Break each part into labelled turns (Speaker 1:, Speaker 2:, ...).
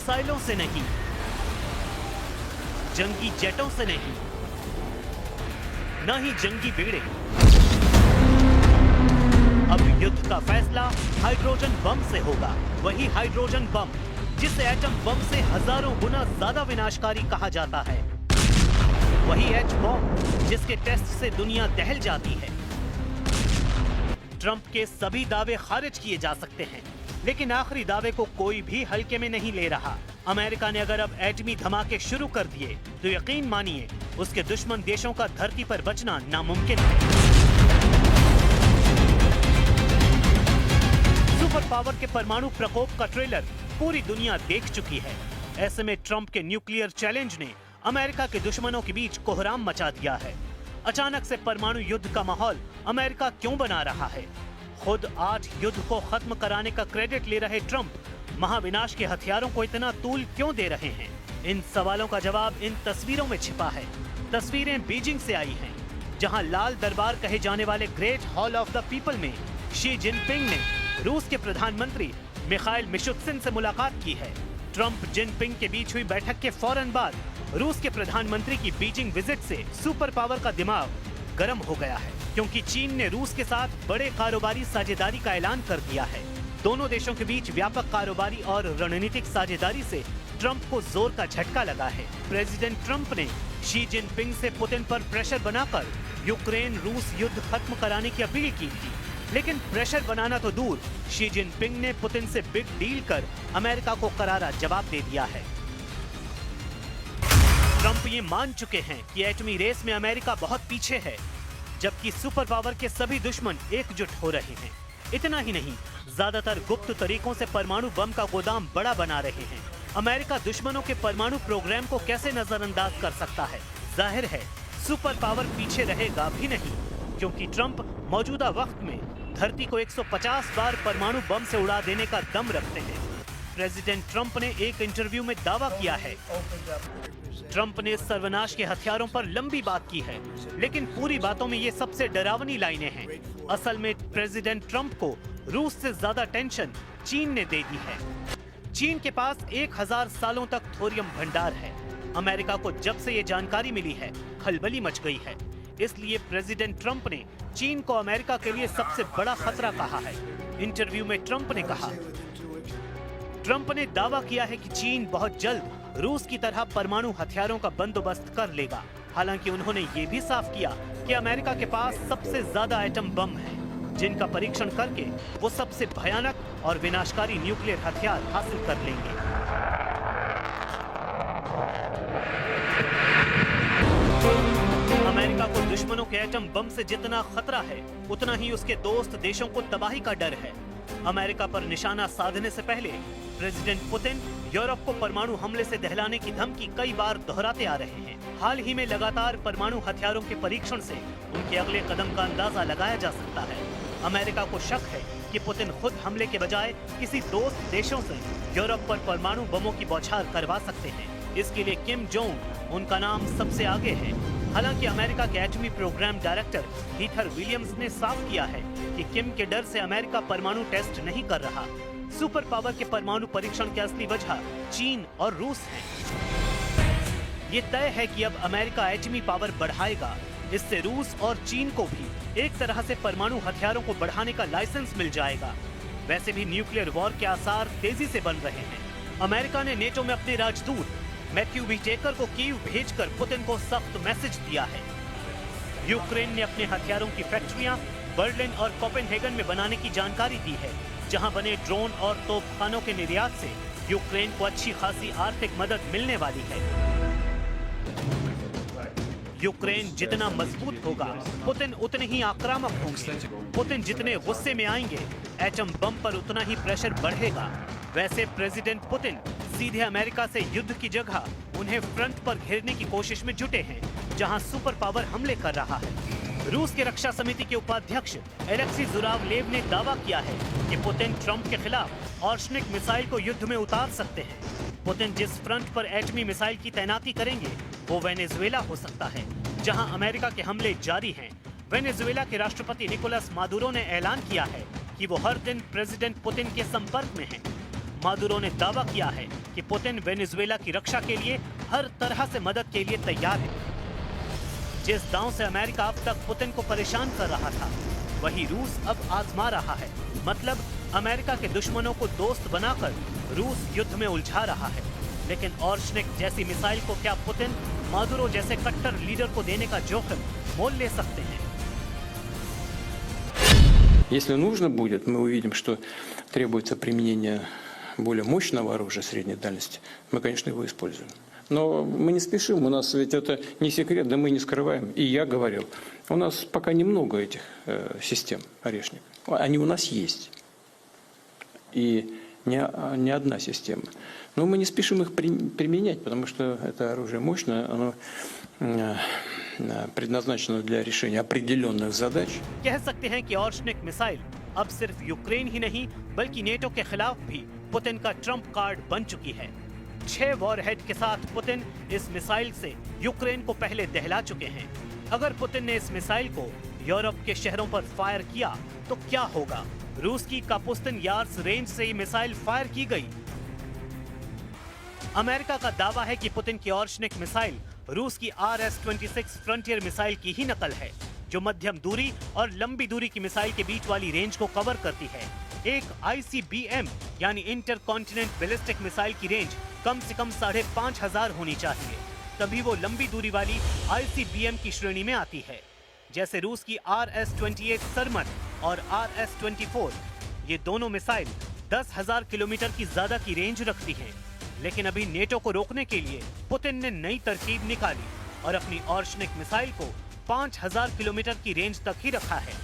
Speaker 1: मिसाइलों से नहीं, जंगी जेटों से नहीं, न ही जंगी बेड़े। अब युद्ध का फैसला हाइड्रोजन बम से होगा। वही हाइड्रोजन बम जिसे एटम बम से हजारों गुना ज्यादा विनाशकारी कहा जाता है। वही एच बम जिसके टेस्ट से दुनिया दहल जाती है। ट्रंप के सभी दावे खारिज किए जा सकते हैं, लेकिन आखिरी दावे को कोई भी हल्के में नहीं ले रहा। अमेरिका ने अगर अब एटमी धमाके शुरू कर दिए तो यकीन मानिए उसके दुश्मन देशों का धरती पर बचना नामुमकिन है। सुपर पावर के परमाणु प्रकोप का ट्रेलर पूरी दुनिया देख चुकी है। ऐसे में ट्रंप के न्यूक्लियर चैलेंज ने अमेरिका के दुश्मनों के बीच कोहराम मचा दिया है। अचानक से परमाणु युद्ध का माहौल अमेरिका क्यों बना रहा है? खुद 8 युद्ध को खत्म कराने का क्रेडिट ले रहे ट्रंप महाविनाश के हथियारों को इतना तूल क्यों दे रहे हैं? इन सवालों का जवाब इन तस्वीरों में छिपा है। तस्वीरें बीजिंग से आई हैं, जहां लाल दरबार कहे जाने वाले great hall of the people में शी जिनपिंग ने रूस के प्रधानमंत्री मिखाइल मिशुत्सिन से मुलाकात की है। ट्रंप जिनपिंग के बीच हुई बैठक के फौरन बाद रूस के प्रधानमंत्री की बीजिंग विजिट से सुपर पावर का दिमाग गर्म हो गया है, क्योंकि चीन ने रूस के साथ बड़े कारोबारी साझेदारी का ऐलान कर दिया है। दोनों देशों के बीच व्यापक कारोबारी और रणनीतिक साझेदारी से ट्रंप को जोर का झटका लगा है। प्रेसिडेंट ट्रंप ने शी जिनपिंग से पुतिन पर प्रेशर बनाकर यूक्रेन रूस युद्ध खत्म कराने की अपील की थी, लेकिन प्रेशर बनाना तो दूर, शी जिनपिंग ने पुतिन से बिग डील कर अमेरिका को करारा जवाब दे दिया है। ट्रंप ये मान चुके हैं कि एटमी रेस में अमेरिका बहुत पीछे है, जबकि सुपर पावर के सभी दुश्मन एकजुट हो रहे हैं। इतना ही नहीं, ज्यादातर गुप्त तरीकों से परमाणु बम का गोदाम बड़ा बना रहे हैं। अमेरिका दुश्मनों के परमाणु प्रोग्राम को कैसे नजरअंदाज कर सकता है? जाहिर है सुपर पावर पीछे रहेगा भी नहीं, क्योंकि ट्रंप मौजूदा वक्त में धरती को 150 बार परमाणु बम से उड़ा देने का दम रखते हैं। प्रेसिडेंट ट्रंप ने एक इंटरव्यू में दावा किया है। ट्रंप ने सर्वनाश के हथियारों पर लंबी बात की है, लेकिन पूरी बातों में ये सबसे डरावनी लाइनें हैं। असल में प्रेसिडेंट ट्रंप को रूस से ज्यादा टेंशन चीन ने दे दी है। चीन के पास 1000 सालों तक थोरियम भंडार है। अमेरिका को जब से ये जानकारी मिली है, खलबली मच गई है। इसलिए प्रेसिडेंट ट्रंप ने चीन को अमेरिका के लिए सबसे बड़ा खतरा कहा है। इंटरव्यू में ट्रंप ने दावा किया है कि चीन बहुत जल्द रूस की तरह परमाणु हथियारों का बंदोबस्त कर लेगा। हालांकि उन्होंने ये भी साफ किया कि अमेरिका के पास सबसे ज्यादा एटम बम है, जिनका परीक्षण करके वो सबसे भयानक और विनाशकारी न्यूक्लियर हथियार हासिल कर लेंगे। अमेरिका को दुश्मनों के एटम बम से जितना खतरा है, उतना ही उसके दोस्त देशों को तबाही का डर है। अमेरिका पर निशाना साधने से पहले प्रेसिडेंट पुतिन यूरोप को परमाणु हमले से दहलाने की धमकी कई बार दोहराते आ रहे हैं। हाल ही में लगातार परमाणु हथियारों के परीक्षण से उनके अगले कदम का अंदाजा लगाया जा सकता है। अमेरिका को शक है कि पुतिन खुद हमले के बजाय किसी दोस्त देशों से यूरोप पर परमाणु बमों की बौछार करवा सकते हैं। इसके लिए किम जोंग उनका नाम सबसे आगे है। हालांकि अमेरिका के एटमी प्रोग्राम डायरेक्टर हीथर विलियम्स ने साफ किया है कि किम के डर से अमेरिका परमाणु टेस्ट नहीं कर रहा। सुपर पावर के परमाणु परीक्षण की असली वजह चीन और रूस है। ये तय है कि अब अमेरिका एटमी पावर बढ़ाएगा। इससे रूस और चीन को भी एक तरह से परमाणु हथियारों को बढ़ाने का लाइसेंस मिल जाएगा। वैसे भी न्यूक्लियर वॉर के आसार तेजी से बन रहे हैं। अमेरिका ने नेटो में अपने राजदूत मैथ्यू व्हिटेकर को कीव भेजकर पुतिन को सख्त मैसेज दिया है। यूक्रेन ने अपने हथियारों की फैक्ट्रियां बर्लिन और कोपेनहेगन में बनाने की जानकारी दी है, जहां बने ड्रोन और तोपखानों के निर्यात से यूक्रेन को अच्छी खासी आर्थिक मदद मिलने वाली है। यूक्रेन जितना मजबूत होगा, पुतिन उतने ही आक्रामक होंगे। पुतिन जितने गुस्से में आएंगे, एटम बम पर उतना ही प्रेशर बढ़ेगा। वैसे प्रेसिडेंट पुतिन सीधे अमेरिका से युद्ध की जगह उन्हें फ्रंट पर घेरने की कोशिश में जुटे हैं, जहां सुपर पावर हमले कर रहा है। रूस के रक्षा समिति के उपाध्यक्ष एलेक्सी जुरावलेव ने दावा किया है कि पुतिन ट्रंप के खिलाफ ऑर्शनिक मिसाइल को युद्ध में उतार सकते हैं। पुतिन जिस फ्रंट पर एटमी मिसाइल की तैनाती करेंगे वो वेनेजुएला हो सकता है, जहां अमेरिका के हमले जारी हैं। वेनेजुएला के राष्ट्रपति निकोलस मादुरो ने ऐलान किया है कि वो हर दिन प्रेसिडेंट पुतिन के संपर्क में हैं। मादुरो ने दावा किया है कि पुतिन वेनेजुएला की रक्षा के लिए हर तरह से मदद के लिए तैयार है। जिस दांव से अमेरिका अब तक पुतिन को परेशान कर रहा था, वही रूस अब आजमा रहा है। मतलब अमेरिका के दुश्मनों को दोस्त बनाकर रूस युद्ध में उलझा रहा है। लेकिन ऑर्शनिक जैसी मिसाइल को क्या पुतिन मादुरो जैसे कट्टर लीडर को देने का जोखिम मोल ले सकते हैं?
Speaker 2: Если нужно будет, мы увидим, что требуется применение более мощного оружия средней дальности, мы, конечно, его используем. Но мы не спешим, у нас ведь это не секрет, да мы не скрываем. И я говорил, у нас пока немного этих систем «Орешник». Они у нас есть. И не одна система. Но мы не спешим их применять, потому что это оружие мощное, оно предназначено для решения определенных задач.
Speaker 1: कह सकते हैं कि ऑर्शनिक मिसाइल अब सिर्फ यूक्रेन ही नहीं बल्कि नेटो के खिलाफ भी पुतिन का ट्रम्प कार्ड बन चुकी है। 6 वॉरहेड के साथ पुतिन इस मिसाइल से यूक्रेन को पहले दहला चुके हैं। अगर पुतिन ने इस मिसाइल को यूरोप के शहरों पर फायर किया तो क्या होगा? रूस की कापुस्तिन यार्स रेंज से ये मिसाइल फायर की गई। अमेरिका का दावा है कि पुतिन की ऑर्शनिक मिसाइल रूस की RS-26 फ्रंटियर मिसाइल की ही नकल है, जो मध्यम दूरी और लंबी दूरी की मिसाइल के बीच वाली रेंज को कवर करती है। एक ICBM यानी इंटर कॉन्टिनेंट बैलिस्टिक मिसाइल की रेंज कम से कम 5,500 होनी चाहिए, तभी वो लंबी दूरी वाली ICBM की श्रेणी में आती है। जैसे रूस की RS-28 सरमट और RS-24, ये दोनों मिसाइल 10,000 किलोमीटर की ज्यादा की रेंज रखती हैं। लेकिन अभी नेटो को रोकने के लिए पुतिन ने नई तरकीब निकाली और अपनी ऑर्शनिक मिसाइल को 5,000 किलोमीटर की रेंज तक ही रखा है।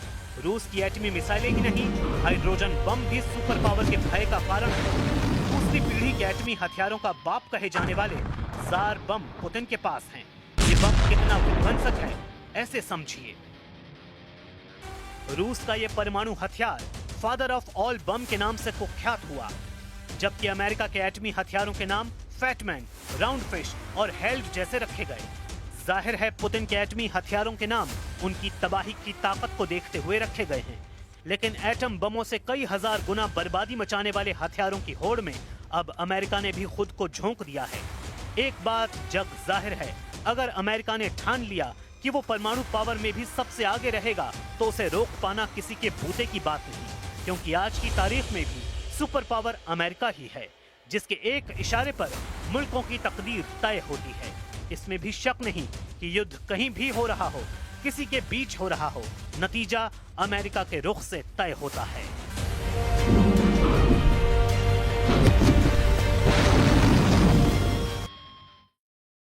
Speaker 1: रूस की एटमी मिसाइलें ही नहीं, हाइड्रोजन बम भी सुपर पावर के भय का कारण है। दूसरी पीढ़ी के एटमी हथियारों का बाप कहे जाने वाले जार बम पुतिन के पास हैं। ये बम कितना विध्वंसक है, ऐसे समझिए। रूस का ये परमाणु हथियार फादर ऑफ ऑल बम के नाम से कुख्यात हुआ, जबकि अमेरिका के एटमी हथियारों के नाम फैटमैन, राउंड फिश और हेल्ड जैसे रखे गए। जाहिर है पुतिन के एटमी हथियारों के नाम उनकी तबाही की ताकत को देखते हुए रखे गए हैं। लेकिन एटम बमों से कई हजार गुना बर्बादी मचाने वाले हथियारों की होड़ में अब अमेरिका ने भी खुद को झोंक दिया है। एक बात जग जाहिर है, अगर अमेरिका ने ठान लिया कि वो परमाणु पावर में भी सबसे आगे रहेगा, तो उसे रोक पाना किसी के बूते की बात नहीं, क्योंकि आज की तारीख में भी सुपर पावर अमेरिका ही है, जिसके एक इशारे पर मुल्कों की तकदीर तय होती है। इसमें भी शक नहीं कि युद्ध कहीं भी हो रहा हो, किसी के बीच हो रहा हो, नतीजा अमेरिका के रुख से तय होता है।